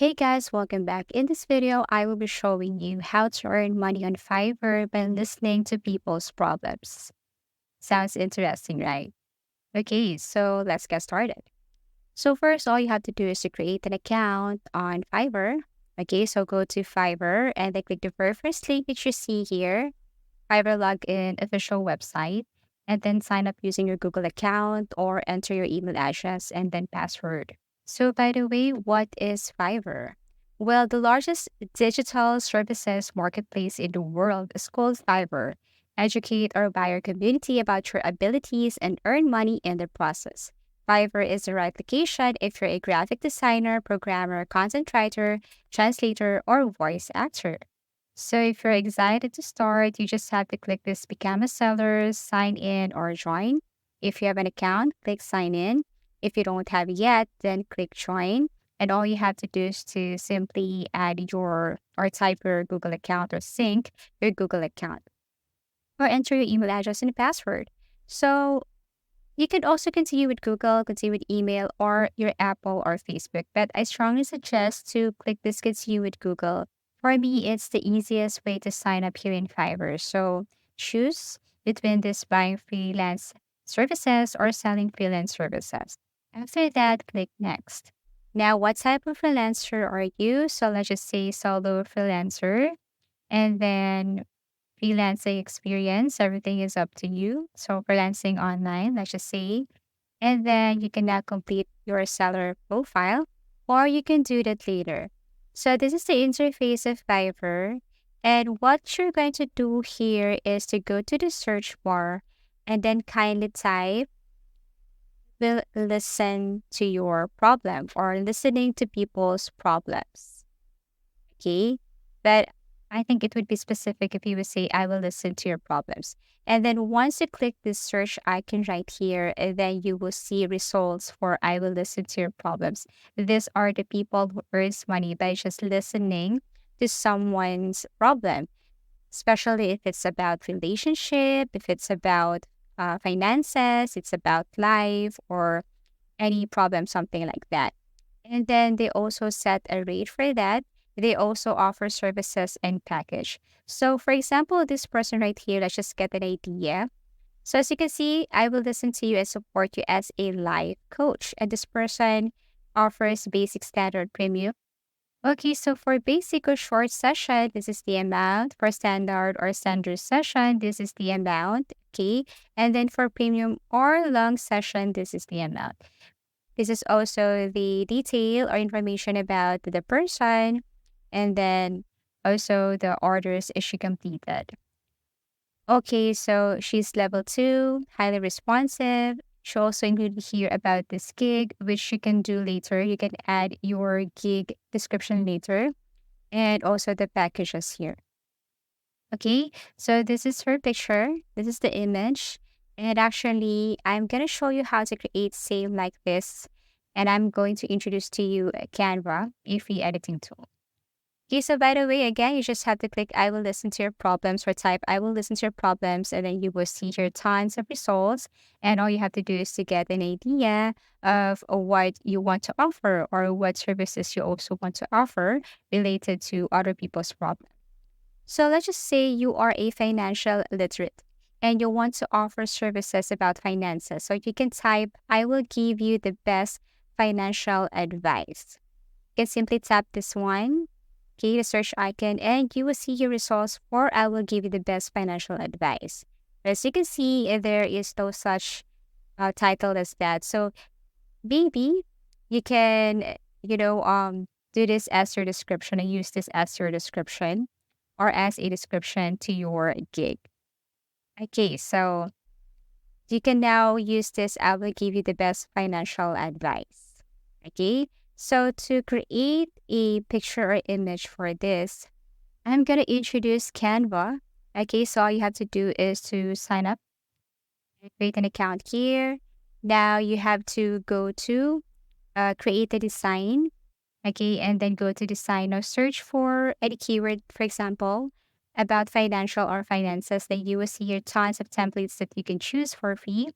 Hey guys, welcome back. In this video, I will be showing you how to earn money on Fiverr by listening to people's problems. Sounds interesting, right? Okay, so let's get started. So first, all you have to do is to create an account on Fiverr. Okay, so go to Fiverr and then click the very first link that you see here, Fiverr login official website, and then sign up using your Google account or enter your email address and then password. So, by the way, what is Fiverr? Well, the largest digital services marketplace in the world is called Fiverr. Educate our buyer community about your abilities and earn money in the process. Fiverr is the right application if you're a graphic designer, programmer, content writer, translator, or voice actor. So if you're excited to start, you just have to click this Become a Seller, sign in, or join. If you have an account, click sign in. If you don't have it yet, then click join. And all you have to do is to simply add your or type your Google account or sync your Google account or enter your email address and password. So you could also continue with Google, continue with email, or your Apple or Facebook. But I strongly suggest to click this continue with Google. For me, it's the easiest way to sign up here in Fiverr. So choose between this buying freelance services or selling freelance services. After that, click next. Now, what type of freelancer are you? So let's just say solo freelancer. And then freelancing experience, everything is up to you. So freelancing online, let's just say, and then you can now complete your seller profile, or you can do that later. So this is the interface of Fiverr. And what you're going to do here is to go to the search bar and then kindly type will listen to your problem or listening to people's problems. Okay. But I think it would be specific if you would say, I will listen to your problems. And then once you click this search icon right here, and then you will see results for I will listen to your problems. These are the people who earns money by just listening to someone's problem, especially if it's about relationship, if it's about finances, it's about life or any problem, something like that. And then they also set a rate for that. They also offer services and package. So for example, this person right here, let's just get an idea. So as you can see, I will listen to you and support you as a life coach. And this person offers basic, standard, premium. Okay, so for basic or short session, this is the amount. For standard or standard session, this is the amount. Okay. And then for premium or long session, this is the amount. This is also the detail or information about the person and then also the orders she completed. Okay, so she's level 2, highly responsive. She also included here about this gig, which you can do later. You can add your gig description later and also the packages here. Okay, so this is her picture. This is the image. And actually, I'm going to show you how to create same like this. And I'm going to introduce to you Canva, a free editing tool. Okay, so by the way, again, you just have to click I will listen to your problems or type I will listen to your problems, and then you will see here tons of results. And all you have to do is to get an idea of what you want to offer or what services you also want to offer related to other people's problems. So let's just say you are a financial literate and you want to offer services about finances. So you can type, I will give you the best financial advice. You can simply tap this one, okay, the search icon, and you will see your results for I will give you the best financial advice. As you can see, there is no such title as that. So maybe you can, do this as your description and use this as your description or as a description to your gig. Okay, so you can now use this. I will give you the best financial advice. Okay, so to create a picture or image for this, I'm going to introduce Canva. Okay, so all you have to do is to sign up and create an account here. Now you have to go to create a design. Okay, and then go to design or search for any keyword, for example, about financial or finances. Then you will see here tons of templates that you can choose for free.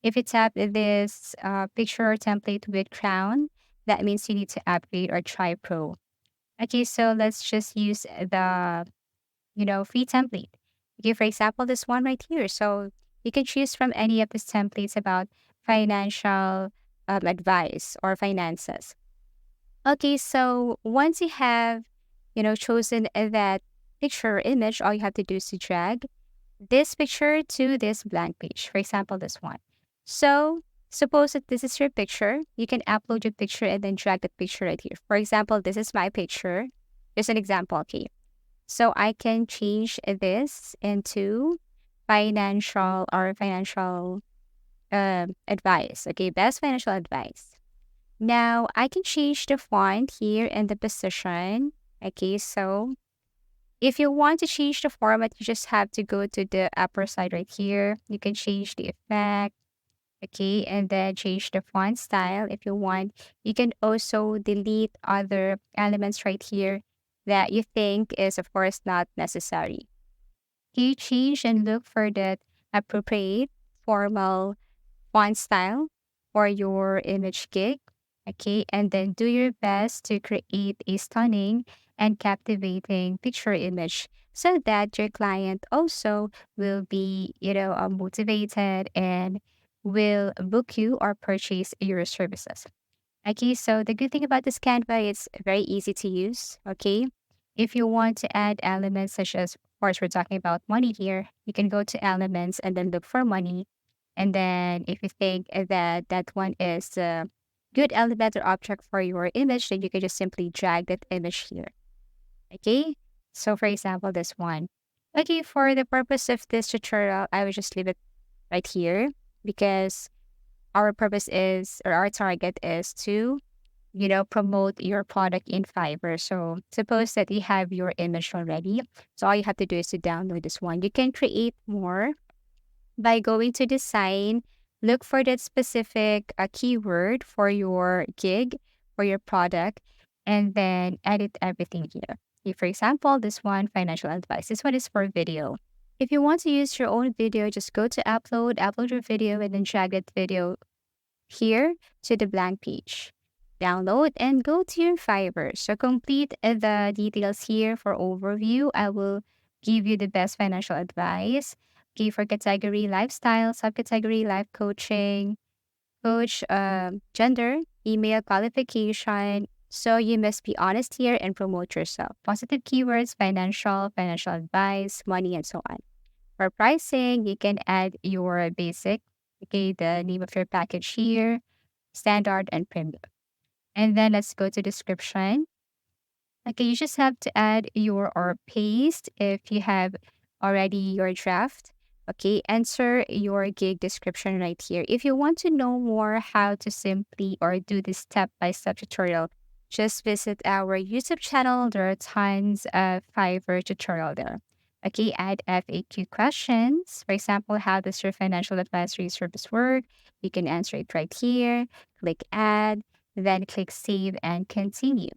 If you tap this picture or template with crown, that means you need to upgrade or try pro. Okay, so let's just use the, free template. Okay, for example, this one right here. So you can choose from any of these templates about financial advice or finances. Okay, so once you have, chosen that picture or image, all you have to do is to drag this picture to this blank page. For example, this one. So suppose that this is your picture, you can upload your picture and then drag the picture right here. For example, this is my picture. Just an example, okay. So I can change this into financial advice. Okay, best financial advice. Now I can change the font here and the position. Okay, so if you want to change the format, you just have to go to the upper side right here. You can change the effect, okay, and then change the font style if you want. You can also delete other elements right here that you think is, of course, not necessary. You change and look for the appropriate formal font style for your image gig. Okay, and then do your best to create a stunning and captivating picture image so that your client also will be, motivated and will book you or purchase your services. Okay, so the good thing about this Canva is very easy to use. Okay, if you want to add elements such as, of course, we're talking about money here, you can go to elements and then look for money. And then if you think that that one is a good element or object for your image, then you can just simply drag that image here. Okay, so for example, this one. Okay, for the purpose of this tutorial, I will just leave it right here because our purpose is, or our target is to, promote your product in Fiverr. So suppose that you have your image already. So all you have to do is to download this one. You can create more by going to design, look for that specific keyword for your gig, for your product, and then edit everything here. If, for example, this one, financial advice. This one is for video. If you want to use your own video, just go to upload your video, and then drag that video here to the blank page. Download and go to your Fiverr. So complete the details here for overview. I will give you the best financial advice. Okay, for category lifestyle, subcategory life coaching, coach, gender, email qualification. So you must be honest here and promote yourself. Positive keywords, financial advice, money, and so on. For pricing, you can add your basic, okay, the name of your package here, standard and premium. And then let's go to description. Okay, you just have to add your or paste if you have already your draft. Okay, enter your gig description right here. If you want to know more how to simply or do this step-by-step tutorial, just visit our YouTube channel. There are tons of Fiverr tutorial there. Okay, add FAQ questions. For example, how does your financial advisory service work? You can answer it right here. Click add, then click save and continue.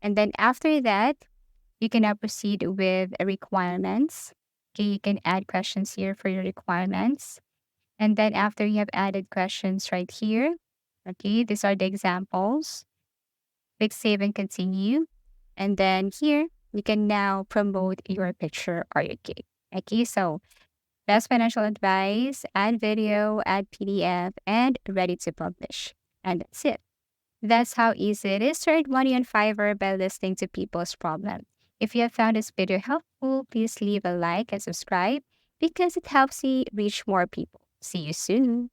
And then after that, you can now proceed with requirements. Okay, you can add questions here for your requirements. And then after you have added questions right here, okay, these are the examples. Click save and continue. And then here, you can now promote your picture or your gig. Okay, so best financial advice, add video, add PDF, and ready to publish. And that's it. That's how easy it is to earn money on Fiverr by listening to people's problem. If you have found this video helpful, please leave a like and subscribe because it helps me reach more people. See you soon.